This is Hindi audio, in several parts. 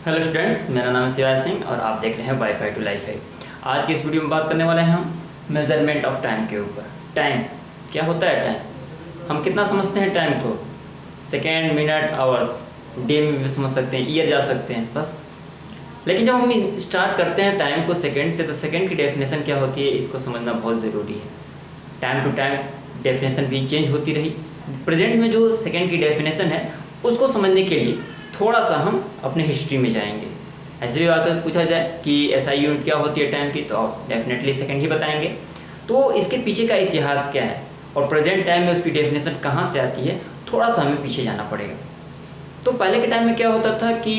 हेलो स्टूडेंट्स, मेरा नाम है शिवाज सिंह और आप देख रहे हैं वाईफाई टू लाइफ है। आज की इस वीडियो में बात करने वाले हैं हम मेजरमेंट ऑफ टाइम के ऊपर। टाइम क्या होता है? टाइम हम कितना समझते हैं टाइम को? सेकेंड, मिनट, आवर्स, डे में भी समझ सकते हैं, ईयर जा सकते हैं बस। लेकिन जब हम स्टार्ट करते हैं टाइम को सेकेंड से, तो सेकेंड की डेफिनेशन क्या होती है इसको समझना बहुत ज़रूरी है। टाइम टू टाइम डेफिनेशन भी चेंज होती रही। प्रेजेंट में जो सेकेंड की डेफिनेशन है उसको समझने के लिए थोड़ा सा हम अपने हिस्ट्री में जाएंगे। ऐसे भी बात पूछा जाए कि एसआई यूनिट क्या होती है टाइम की, तो आप डेफिनेटली सेकंड ही बताएंगे। तो इसके पीछे का इतिहास क्या है और प्रेजेंट टाइम में उसकी डेफिनेशन कहाँ से आती है, थोड़ा सा हमें पीछे जाना पड़ेगा। तो पहले के टाइम में क्या होता था कि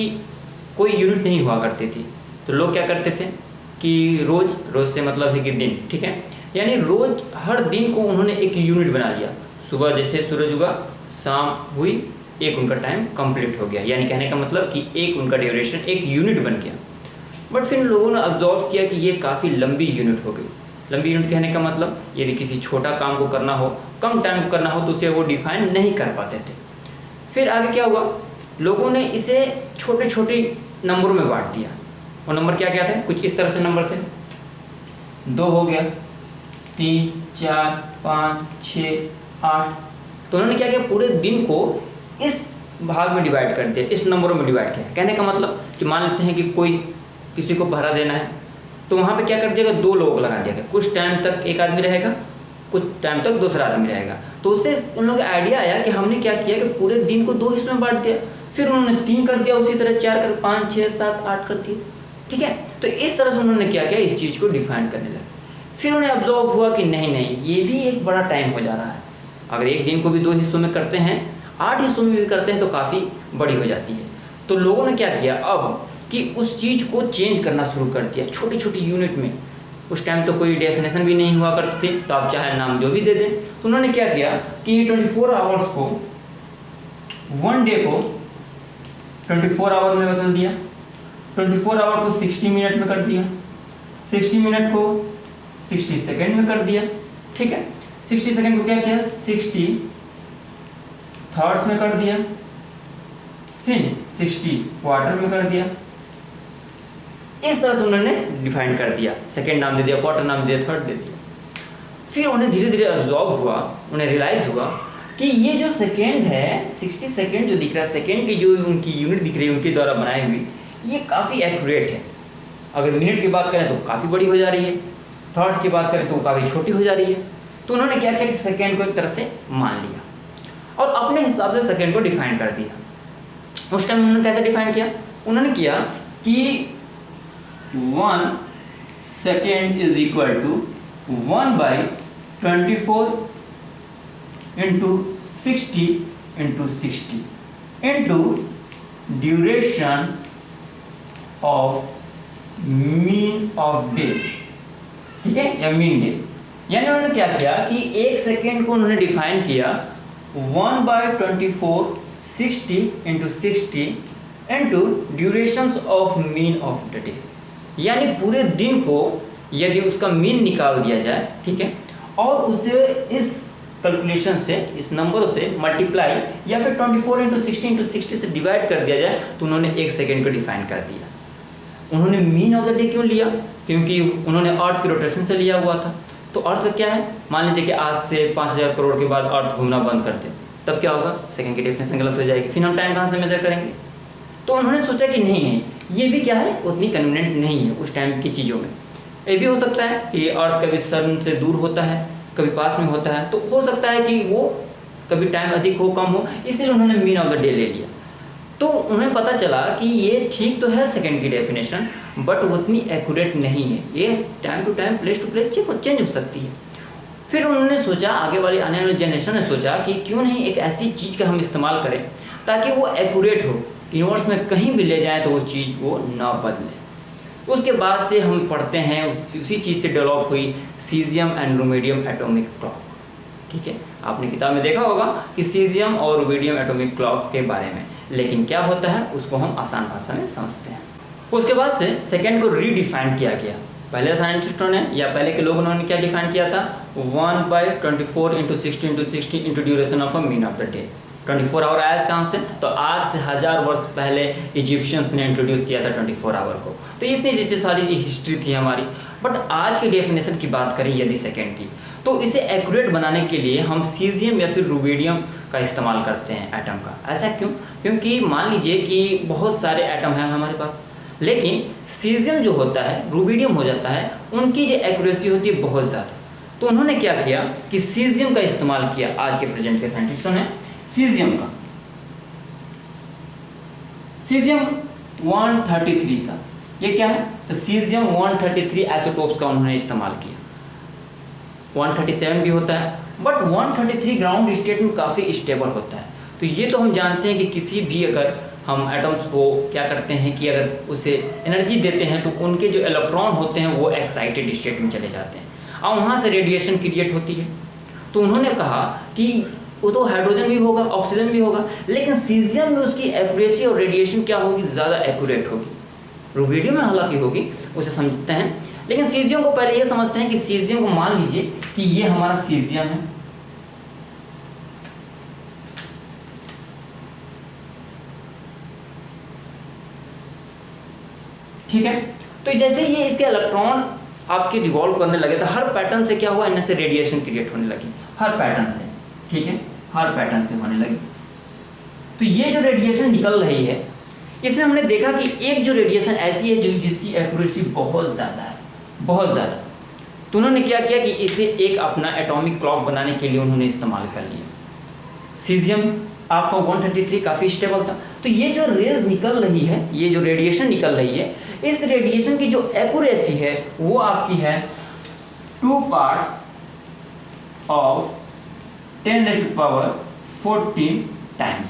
कोई यूनिट नहीं हुआ करती थी, तो लोग क्या करते थे कि रोज़ से मतलब है कि दिन, ठीक है, यानी रोज़ हर दिन को उन्होंने एक यूनिट बना लिया। सुबह जैसे सूरज उगा, शाम हुई, एक उनका टाइम कंप्लीट हो गया, यानी कहने का मतलब कि एक उनका ड्यूरेशन एक यूनिट बन गया। बट फिर लोगों ने ऑब्जर्व किया कि ये काफ़ी लंबी यूनिट हो गई। लंबी यूनिट कहने का मतलब यदि किसी छोटा काम को करना हो, कम टाइम को करना हो, तो उसे वो डिफाइन नहीं कर पाते थे। फिर आगे क्या हुआ, लोगों ने इसे छोटे छोटे नंबरों में बांट दिया। वो नंबर क्या क्या थे? कुछ इस तरह से नंबर थे, 2 हो गया, 3, 4, 5, 6, 8। तो उन्होंने क्या किया, पूरे दिन को इस भाग में डिवाइड कर दिया, इस नंबरों में डिवाइड किया। कहने का मतलब कि मान लेते हैं कि कोई किसी को पहरा देना है, तो वहाँ पे क्या कर दिया, 2 लोग लगा दिया गया। कुछ टाइम तक एक आदमी रहेगा, कुछ टाइम तक दूसरा आदमी रहेगा। तो उससे उन लोगों को आइडिया आया कि हमने क्या किया कि पूरे दिन को 2 हिस्सों में बांट दिया। फिर उन्होंने 3 कर दिया, उसी तरह 4 कर, 5, 6, 7, 8 कर दिए, ठीक है। तो इस तरह से उन्होंने क्या किया, इस चीज़ को डिफाइन करने लगे। फिर उन्हें ऑब्जर्व हुआ कि नहीं, ये भी एक बड़ा टाइम हो जा रहा है। अगर एक दिन को भी 2 हिस्सों में करते हैं, 8 हिस्सों में भी करते हैं, तो काफ़ी बड़ी हो जाती है। तो लोगों ने क्या किया अब कि उस चीज़ को चेंज करना शुरू कर दिया छोटी छोटी यूनिट में। उस टाइम तो कोई डेफिनेशन भी नहीं हुआ करती थी, तो आप चाहे नाम जो भी दे दें। तो उन्होंने क्या किया कि 24 आवर्स को, 1 डे को 24 आवर में बदल दिया, 24 आवर को 60 मिनट में कर दिया, 60 मिनट को 60 सेकेंड में कर दिया, ठीक है। 60 सेकेंड को क्या किया, 60 थर्ड्स में कर दिया, फिर 60 क्वार्टर में कर दिया। इस तरह से उन्होंने डिफाइन कर दिया। सेकेंड नाम दे दिया, क्वार्टर नाम दे दिया, थर्ड दे दिया। फिर उन्हें धीरे धीरे ऑब्जर्व हुआ, उन्हें रियलाइज हुआ कि ये जो सेकेंड है, 60 सेकेंड जो दिख रहा है, सेकेंड की जो उनकी यूनिट दिख रही है उनके द्वारा बनाई हुई, ये काफ़ी एक्यूरेट है। अगर मिनट की बात करें तो काफ़ी बड़ी हो जा रही है, थर्ड्स की बात करें तो काफ़ी छोटी हो जा रही है। तो उन्होंने क्या किया कि सेकेंड को एक तरह से मान लिया और अपने हिसाब से सेकेंड को डिफाइन कर दिया। उस टाइम उन्होंने कैसे डिफाइन किया, उन्होंने किया कि 1 second is equal to 1/24 into 60 into 60 into duration of mean of day, ठीक है, या मीन डे। यानी उन्होंने क्या किया कि 1 सेकेंड को उन्होंने डिफाइन किया 1/24 60 into 60 into durations of mean of the day. यानी पूरे दिन को यदि उसका मीन निकाल दिया जाए, ठीक है, और उसे इस कैलकुलेशन से, इस नंबर से मल्टीप्लाई या फिर 24 इंटू 60 इंटू 60 से डिवाइड कर दिया जाए, तो उन्होंने 1 सेकेंड को डिफाइन कर दिया। उन्होंने मीन ऑफ द डे क्यों लिया? क्योंकि उन्होंने अर्थ की रोटेशन से लिया हुआ था। तो अर्थ का क्या है, मान लीजिए कि आज से 5000 करोड़ के बाद अर्थ घूमना बंद कर दे, तब क्या होगा, सेकंड की डेफिनेशन गलत हो जाएगी। फिर हम टाइम कहाँ से मेजर करेंगे? तो उन्होंने सोचा कि नहीं, ये भी क्या है, उतनी कन्वीनियंट नहीं है उस टाइम की चीज़ों में। ये भी हो सकता है कि अर्थ कभी सन से दूर होता है, कभी पास में होता है, तो हो सकता है कि वो कभी टाइम अधिक हो कम हो, इसलिए उन्होंने मीन ऑफ द डे ले लिया। तो उन्हें पता चला कि ये ठीक तो है सेकंड की डेफिनेशन, बट उतनी एक्यूरेट नहीं है, ये time to time, place to place change हो सकती है। फिर उन्होंने सोचा, आगे वाली आने वाली जनरेशन ने सोचा कि क्यों नहीं एक ऐसी चीज़ का हम इस्तेमाल करें ताकि वो एक्यूरेट हो, यूनिवर्स में कहीं भी ले जाएँ तो वो चीज़ वो ना बदले। उसके बाद से हम पढ़ते हैं उसी चीज़ से डेवलप हुई सीजियम एंड रूमेडियम एटॉमिक क्लॉक, ठीक है। आपने किताब में देखा होगा कि सीजियम और रूमेडियम एटॉमिक क्लॉक के बारे में, लेकिन क्या होता है उसको हम आसान भाषा में समझते हैं। उसके बाद से सेकेंड को रीडिफाइन किया गया। पहले साइंटिस्टों ने या पहले के लोगों ने क्या डिफाइन किया था, 1/24 into 60 into 60 into duration of a mean of the day. 24 hour आया कहाँ से? तो आज से 1000 वर्ष पहले इजिप्शियंस ने इंट्रोड्यूस किया था 24 आवर को। तो इतनी नीचे सारी हिस्ट्री थी हमारी। बट आज की डेफिनेशन की बात करें यदि सेकेंड की, तो इसे एक्यूरेट बनाने के लिए हम सीजियम या फिर रूबिडियम का इस्तेमाल करते हैं एटम का। ऐसा क्यों? क्योंकि मान लीजिए कि बहुत सारे एटम हैं हमारे पास, लेकिन सीजियम जो होता है, रूबिडियम हो जाता है, उनकी जो एक्यूरेसी होती है बहुत ज़्यादा। तो उन्होंने क्या किया कि सीजियम का इस्तेमाल किया। आज के प्रेजेंट के साइंटिस्टों ने सीजियम 133 का, ये क्या है? तो सीजियम 133 आइसोटोप्स का उन्होंने इस्तेमाल किया। 137 भी होता है, बट 133 ग्राउंड स्टेट में काफ़ी स्टेबल होता है। तो ये तो हम जानते हैं कि किसी भी अगर हम एटम्स को क्या करते हैं कि अगर उसे एनर्जी देते हैं तो उनके जो इलेक्ट्रॉन होते हैं वो एक्साइटेड स्टेट में चले जाते हैं और वहाँ से रेडिएशन क्रिएट होती है। तो उन्होंने कहा कि वो तो हाइड्रोजन भी होगा, ऑक्सीजन भी होगा, लेकिन सीजियम में उसकी एक्यूरेसी और रेडिएशन क्या होगी? ज़्यादा एक्यूरेट होगी। रूबिडियम में हालांकि होगी, उसे समझते हैं, लेकिन सीजियम को पहले ये समझते हैं कि सीजियम को मान लीजिए कि ये हमारा सीजियम है, ठीक है। तो जैसे ये इसके इलेक्ट्रॉन आपके रिवॉल्व करने लगे तो हर पैटर्न से क्या हुआ? इनमें से रेडिएशन क्रिएट होने लगी, हर पैटर्न से, ठीक है, हर पैटर्न से होने लगी। तो ये जो रेडिएशन निकल रही है, इसमें हमने देखा कि एक जो रेडिएशन ऐसी है जो जिसकी एक्यूरेसी बहुत ज़्यादा है, बहुत ज़्यादा। तो उन्होंने क्या किया कि इसे एक अपना एटॉमिक क्लॉक बनाने के लिए उन्होंने इस्तेमाल कर लिया। सीजियम आपका 133 काफ़ी स्टेबल था। तो ये जो रेज निकल रही है, ये जो रेडिएशन निकल रही है, इस रेडिएशन की जो एक्यूरेसी है वो आपकी है 2 पार्ट्स ऑफ 10⁻14 टाइम्स।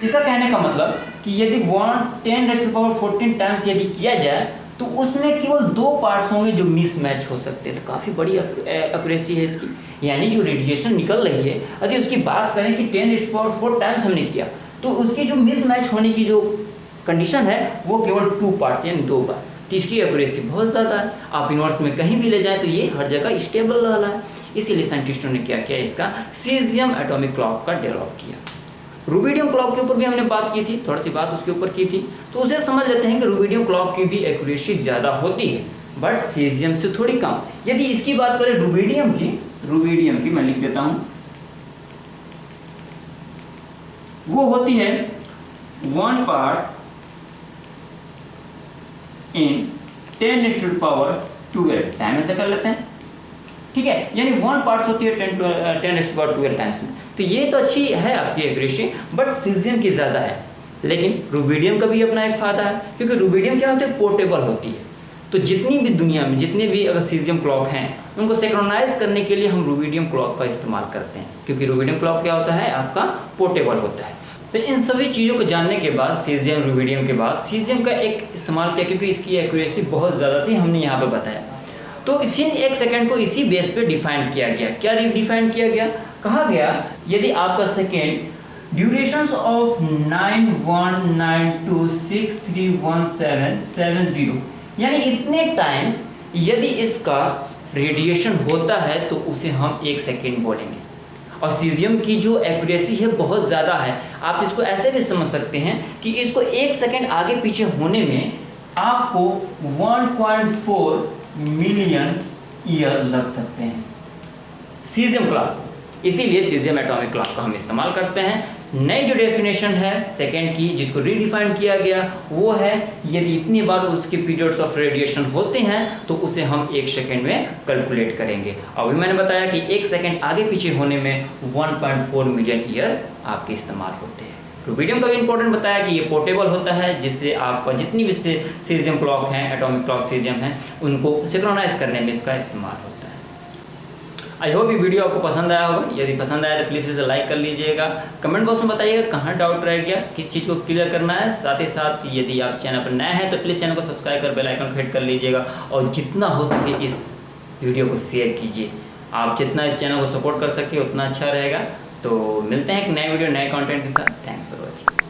इसका कहने का मतलब कि यदि 10⁻14 टाइम्स यदि किया जाए तो उसमें केवल 2 पार्ट्स होंगे जो मिसमैच हो सकते हैं। तो काफ़ी बड़ी एक्यूरेसी है इसकी, यानी जो रेडिएशन निकल रही है, यदि उसकी बात करें कि 10⁻4 टाइम्स हमने किया तो उसकी जो मिसमैच होने की जो कंडीशन है वो केवल 2 पार्ट्स यानी 2 बार। तो इसकी एक्यूरेसी बहुत ज़्यादा है। आप यूनिवर्स में कहीं भी ले जाएं तो ये हर जगह स्टेबल रहा है। इसीलिए साइंटिस्टों ने क्या किया, इसका सीजियम एटॉमिक क्लॉक का डेवलप किया। रूबिडियम क्लॉक के ऊपर भी हमने बात की थी, थोड़ी सी बात उसके ऊपर की थी। तो उसे समझ लेते हैं कि रूबिडियम क्लॉक की भी एक्यूरेसी ज़्यादा होती है, बट सीजियम से थोड़ी कम। यदि इसकी बात करें रूबिडियम की मैं लिख देता हूँ, वो होती है 1 पार्ट इन 10⁻12 टाइम, ऐसे कर लेते हैं, ठीक है। यानी 1 पार्ट्स होती है 10⁻12 टाइम्स में। तो ये तो अच्छी है आपकी एक्यूरेसी, बट सीजियम की ज़्यादा है। लेकिन रूबिडियम का भी अपना एक फ़ायदा है, क्योंकि रूबिडियम क्या होती है? पोर्टेबल होती है। तो जितनी भी दुनिया में जितने भी अगर सीजियम क्लॉक हैं उनको सिंक्रोनाइज करने के लिए हम रूबिडियम क्लॉक का इस्तेमाल करते हैं, क्योंकि रूबिडियम क्लॉक क्या होता है? आपका पोर्टेबल होता है। तो इन सभी चीज़ों को जानने के बाद सीजियम रूबिडियम के बाद सीजियम का एक इस्तेमाल किया, क्योंकि इसकी एक्यूरेसी बहुत ज़्यादा थी, हमने यहाँ पर बताया। तो फिर 1 सेकेंड को इसी बेस पे डिफाइन किया गया। क्या डिफाइन किया गया? कहा गया यदि आपका सेकेंड ड्यूरेशंस ऑफ 9192631770 यानी इतने टाइम्स यदि इसका रेडिएशन होता है तो उसे हम 1 सेकेंड बोलेंगे। और सीजियम की जो एक्यूरेसी है बहुत ज़्यादा है। आप इसको ऐसे भी समझ सकते हैं कि इसको 1 सेकेंड आगे पीछे होने में आपको 1.4 मिलियन ईयर लग सकते हैं सीजियम क्लॉक। इसीलिए सीजियम एटॉमिक क्लॉक का हम इस्तेमाल करते हैं। नई जो डेफिनेशन है सेकेंड की, जिसको रीडिफाइन किया गया, वो है यदि इतनी बार उसके पीरियड्स ऑफ रेडिएशन होते हैं तो उसे हम 1 सेकेंड में कैलकुलेट करेंगे। अभी मैंने बताया कि 1 सेकेंड आगे पीछे होने में 1.4 मिलियन ईयर आपके इस्तेमाल होते हैं। रूबिडियम का भी इंपॉर्टेंट बताया कि ये पोर्टेबल होता है, जिससे आपका जितनी भी सीजियम क्लॉक हैं, एटॉमिक क्लॉक सीजियम हैं, उनको सिंक्रोनाइज करने में इसका इस्तेमाल होता है। आई होप ये वीडियो आपको पसंद आया होगा। यदि पसंद आया तो प्लीज़ इसे लाइक कर लीजिएगा। कमेंट बॉक्स में बताइएगा कहाँ डाउट रह गया, किस चीज़ को क्लियर करना है। साथ ही साथ यदि आप चैनल पर नए हैं तो प्लीज़ चैनल को सब्सक्राइब कर बेल आइकन को हिट कर लीजिएगा और जितना हो सके इस वीडियो को शेयर कीजिए। आप जितना इस चैनल को सपोर्ट कर सके उतना अच्छा रहेगा। तो मिलते हैं एक नए वीडियो नए कंटेंट के साथ। Thanks for watching.